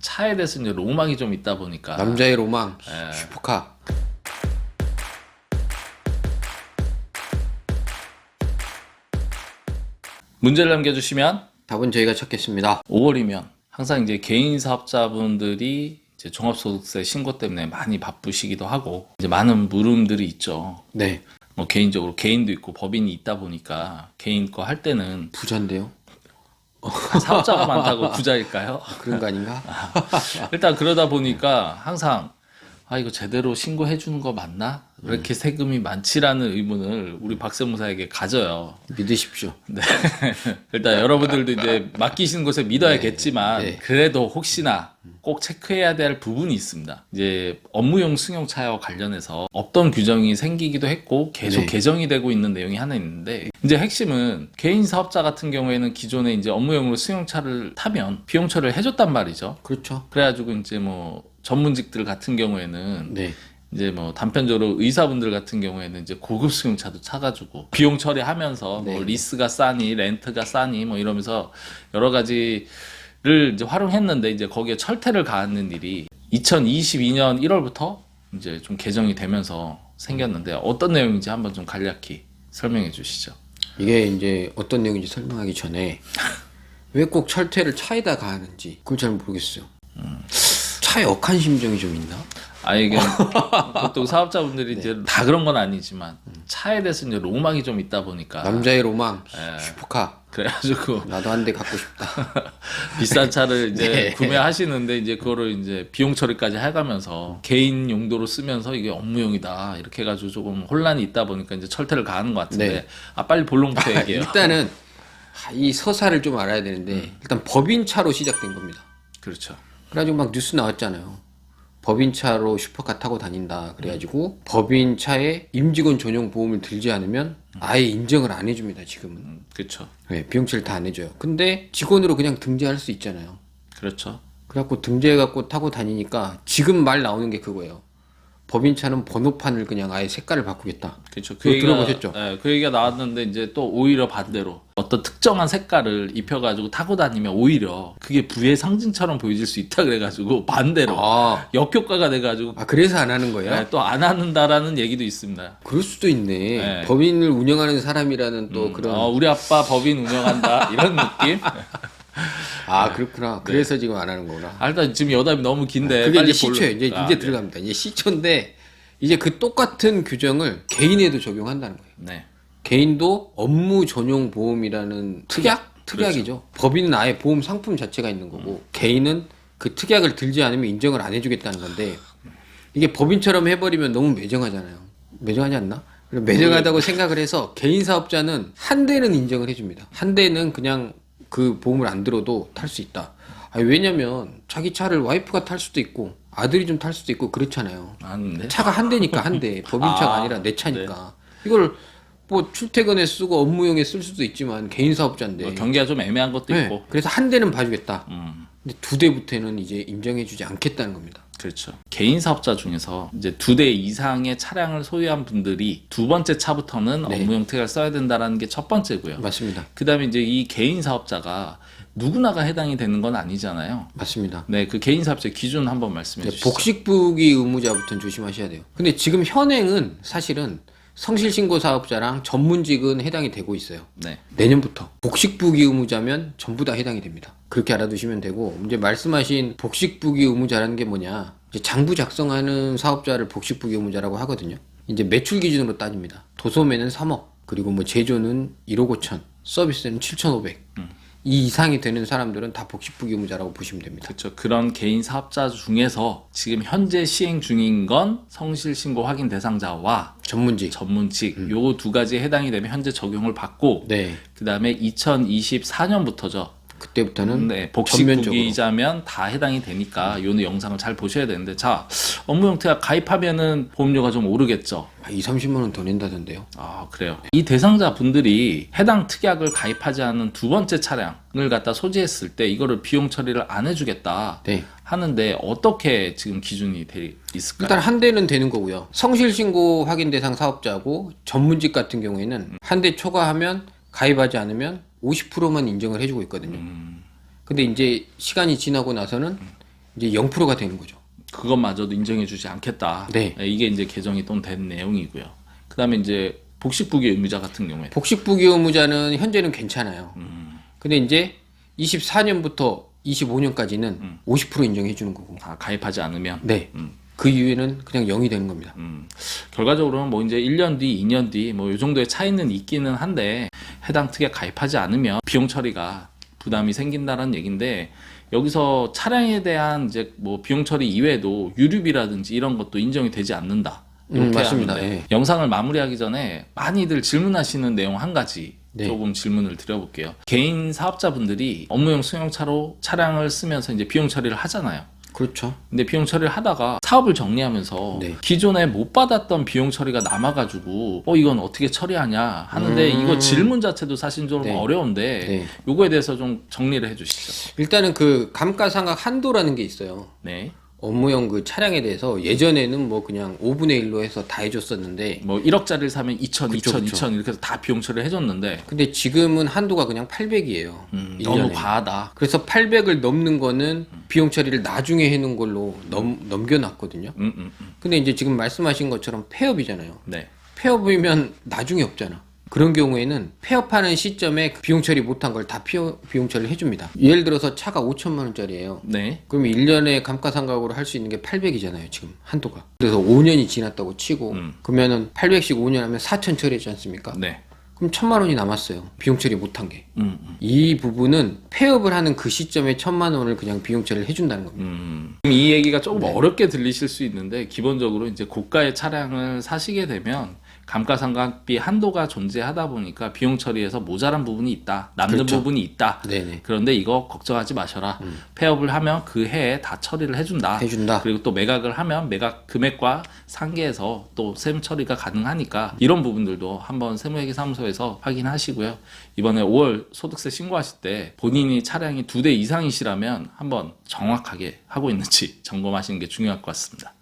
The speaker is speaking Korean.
차에 대해서 이제 로망이 좀 있다 보니까 남자의 로망, 예. 슈퍼카. 문제를 남겨주시면 답은 저희가 찾겠습니다. 5월이면 항상 이제 개인 사업자분들이 이제 종합소득세 신고 때문에 많이 바쁘시기도 하고 이제 많은 물음들이 있죠. 네, 뭐 개인적으로 개인도 있고 법인이 있다 보니까 개인 거 할 때는 부자인데요. 사업자가 많다고 부자일까요? 그런 거 아닌가? 일단 그러다 보니까 항상 이거 제대로 신고해 주는 거 맞나? 왜 이렇게 세금이 많지라는 의문을 우리 박세무사에게 가져요. 믿으십시오. 네. 일단 여러분들도 이제 맡기시는 곳에 믿어야겠지만 네. 그래도 혹시나 꼭 체크해야 될 부분이 있습니다. 이제 업무용 승용차와 관련해서 없던 규정이 생기기도 했고 계속 네. 개정이 되고 있는 내용이 하나 있는데 이제 핵심은 개인 사업자 같은 경우에는 기존에 이제 업무용으로 승용차를 타면 비용 처리를 해줬단 말이죠. 그렇죠. 그래가지고 이제 뭐 전문직들 같은 경우에는 네, 이제 뭐 단편적으로 의사분들 같은 경우에는 이제 고급 승용차도 차가지고 비용 처리하면서 네. 뭐 리스가 싸니 렌트가 싸니 뭐 이러면서 여러 가지를 이제 활용했는데 이제 거기에 철퇴를 가하는 일이 2022년 1월부터 이제 좀 개정이 되면서 생겼는데 어떤 내용인지 한번 좀 간략히 설명해 주시죠. 이게 이제 어떤 내용인지 설명하기 전에 왜 꼭 철퇴를 차에다 가하는지 그걸 잘 모르겠어요. 차에 억한 심정이 좀 있나? 이게 보통 사업자분들이 이제 다 그런 건 아니지만 차에 대해서 이제 로망이 좀 있다 보니까 남자의 로망, 예. 슈퍼카. 그래가지고 나도 한 대 갖고 싶다. 비싼 차를 이제 네. 구매하시는데 이제 그거를 이제 비용 처리까지 해가면서 개인 용도로 쓰면서 이게 업무용이다 이렇게 해가지고 조금 혼란이 있다 보니까 이제 철퇴를 가하는 것 같은데 네. 빨리 본론부터 얘기해요. 일단은 이 서사를 좀 알아야 되는데 일단 법인차로 시작된 겁니다. 그렇죠. 그래가지고 막 뉴스 나왔잖아요. 법인차로 슈퍼카 타고 다닌다. 그래가지고 법인차에 임직원 전용 보험을 들지 않으면 아예 인정을 안 해줍니다. 지금은. 그렇죠. 네, 비용치를 다 안 해줘요. 근데 직원으로 그냥 등재할 수 있잖아요. 그렇죠. 그래갖고 등재해갖고 타고 다니니까 지금 말 나오는 게 그거예요. 법인차는 번호판을 그냥 아예 색깔을 바꾸겠다. 그렇죠. 그 그거 얘기가 들어보셨죠? 예, 그 얘기가 나왔는데 이제 또 오히려 반대로 어떤 특정한 색깔을 입혀가지고 타고 다니면 오히려 그게 부의 상징처럼 보여질 수 있다 그래가지고 반대로 역효과가 돼가지고 그래서 안 하는 거예요? 또 안 한다라는 얘기도 있습니다. 그럴 수도 있네. 네. 법인을 운영하는 사람이라는 또 그런. 우리 아빠 법인 운영한다 이런 느낌. 그렇구나. 그래서 지금 안 하는 거구나. 일단 지금 여담이 너무 긴데 그게 빨리 이제 시초예요. 이제 네. 들어갑니다. 이제 시초인데 이제 그 똑같은 규정을 개인에도 적용한다는 거예요. 네. 개인도 업무 전용 보험이라는 특약이죠. 법인은 아예 보험 상품 자체가 있는 거고 개인은 그 특약을 들지 않으면 인정을 안 해주겠다는 건데 이게 법인처럼 해버리면 너무 매정하잖아요. 매정하지 않나? 그럼 매정하다고 생각을 해서 개인 사업자는 한 대는 인정을 해줍니다. 한 대는 그냥 그 보험을 안 들어도 탈 수 있다. 왜냐면 자기 차를 와이프가 탈 수도 있고 아들이 좀 탈 수도 있고 그렇잖아요. 네. 차가 한 대니까 한 대. 법인차가 아니라 내 차니까. 이걸 뭐 출퇴근에 쓰고 업무용에 쓸 수도 있지만 개인 사업자인데. 뭐 경기가 좀 애매한 것도 네. 있고. 그래서 한 대는 봐주겠다. 근데 두 대부터는 이제 인정해주지 않겠다는 겁니다. 그렇죠. 개인 사업자 중에서 이제 2대 이상의 차량을 소유한 분들이 두 번째 차부터는 네. 업무용 특약을 써야 된다라는 게 첫 번째고요. 맞습니다. 그다음에 이제 이 개인 사업자가 누구나가 해당이 되는 건 아니잖아요. 맞습니다. 네, 그 개인 사업자 기준 한번 말씀해 주시죠. 복식부기 의무자부터는 조심하셔야 돼요. 근데 지금 현행은 사실은 성실신고 사업자랑 전문직은 해당이 되고 있어요. 네. 내년부터 복식부기 의무자면 전부 다 해당이 됩니다. 그렇게 알아두시면 되고 이제 말씀하신 복식부기 의무자라는 게 뭐냐? 이제 장부 작성하는 사업자를 복식부기 의무자라고 하거든요. 이제 매출 기준으로 따집니다. 도소매는 3억, 그리고 뭐 제조는 1억 5천, 서비스는 7,500. 이 이상이 되는 사람들은 다 복식부기 의무자라고 보시면 됩니다. 그렇죠. 그런 개인 사업자 중에서 지금 현재 시행 중인 건 성실 신고 확인 대상자와 전문직. 요 두 가지에 해당이 되면 현재 적용을 받고 네. 그다음에 2024년부터죠. 그때부터는 네, 전면적으로. 복식부기자면 다 해당이 되니까 요 영상을 잘 보셔야 되는데 자, 업무용 특약 가입하면은 보험료가 좀 오르겠죠. 2, 30만 원 더 낸다던데요. 그래요. 이 대상자 분들이 해당 특약을 가입하지 않은 두 번째 차량을 갖다 소지했을 때 이거를 비용 처리를 안 해주겠다 네. 하는데 어떻게 지금 기준이 있을까요? 일단 한 대는 되는 거고요. 성실신고 확인 대상 사업자고 전문직 같은 경우에는 한 대 초과하면 가입하지 않으면 50%만 인정을 해주고 있거든요. 근데 이제 시간이 지나고 나서는 이제 0%가 되는 거죠. 그것마저도 인정해주지 않겠다. 네. 이게 이제 개정이 또 된 내용이고요. 그다음에 이제 복식부기 의무자 같은 경우에 복식부기 의무자는 현재는 괜찮아요. 근데 이제 24년부터 25년까지는 50% 인정해 주는 거고. 가입하지 않으면 네. 그 이후에는 그냥 0이 되는 겁니다. 결과적으로는 뭐 이제 1년 뒤, 2년 뒤 뭐 이 정도의 차이는 있기는 한데 해당 특약 가입하지 않으면 비용 처리가 부담이 생긴다는 얘기인데 여기서 차량에 대한 이제 뭐 비용 처리 이외에도 유류비라든지 이런 것도 인정이 되지 않는다. 이렇게 맞습니다. 하는데 예. 영상을 마무리하기 전에 많이들 질문하시는 내용 한 가지 네. 조금 질문을 드려볼게요. 개인 사업자분들이 업무용 승용차로 차량을 쓰면서 이제 비용 처리를 하잖아요. 그렇죠. 근데 비용 처리를 하다가 사업을 정리하면서 네. 기존에 못 받았던 비용 처리가 남아가지고 이건 어떻게 처리하냐 하는데 이거 질문 자체도 사실 좀 네. 어려운데 네. 요거에 대해서 좀 정리를 해주시죠. 일단은 그 감가상각 한도라는 게 있어요. 네. 업무용 그 차량에 대해서 예전에는 뭐 그냥 5분의 1로 해서 다 해줬었는데 뭐 1억짜리를 사면 2천, 그쵸, 2천, 그쵸. 2천 이렇게 해서 다 비용 처리를 해줬는데 근데 지금은 한도가 그냥 800이에요. 너무 과하다. 그래서 800을 넘는 거는 비용 처리를 나중에 해놓은 걸로 넘겨놨거든요. 근데 이제 지금 말씀하신 것처럼 폐업이잖아요. 네. 폐업이면 나중에 없잖아. 그런 경우에는 폐업하는 시점에 비용 처리 못한 걸 다 비용 처리를 해줍니다. 예를 들어서 차가 5천만 원짜리예요. 네. 그럼 1년에 감가상각으로 할 수 있는 게 800이잖아요, 지금 한도가. 그래서 5년이 지났다고 치고 그러면은 800씩 5년 하면 4천 처리했지 않습니까? 네. 그럼 1,000만 원이 남았어요. 비용 처리 못한 게. 이 부분은 폐업을 하는 그 시점에 1,000만 원을 그냥 비용 처리를 해준다는 겁니다. 이 얘기가 조금 네. 어렵게 들리실 수 있는데 기본적으로 이제 고가의 차량을 사시게 되면 감가상각비 한도가 존재하다 보니까 비용 처리에서 모자란 부분이 있다, 남는 그렇죠. 부분이 있다. 네네. 그런데 이거 걱정하지 마셔라. 폐업을 하면 그 해에 다 처리를 해준다. 해준다. 그리고 또 매각을 하면 매각 금액과 상계해서 또 세무 처리가 가능하니까 이런 부분들도 한번 세무회계사무소에서 확인하시고요. 이번에 5월 소득세 신고하실 때 본인이 차량이 2대 이상이시라면 한번 정확하게 하고 있는지 점검하시는 게 중요할 것 같습니다.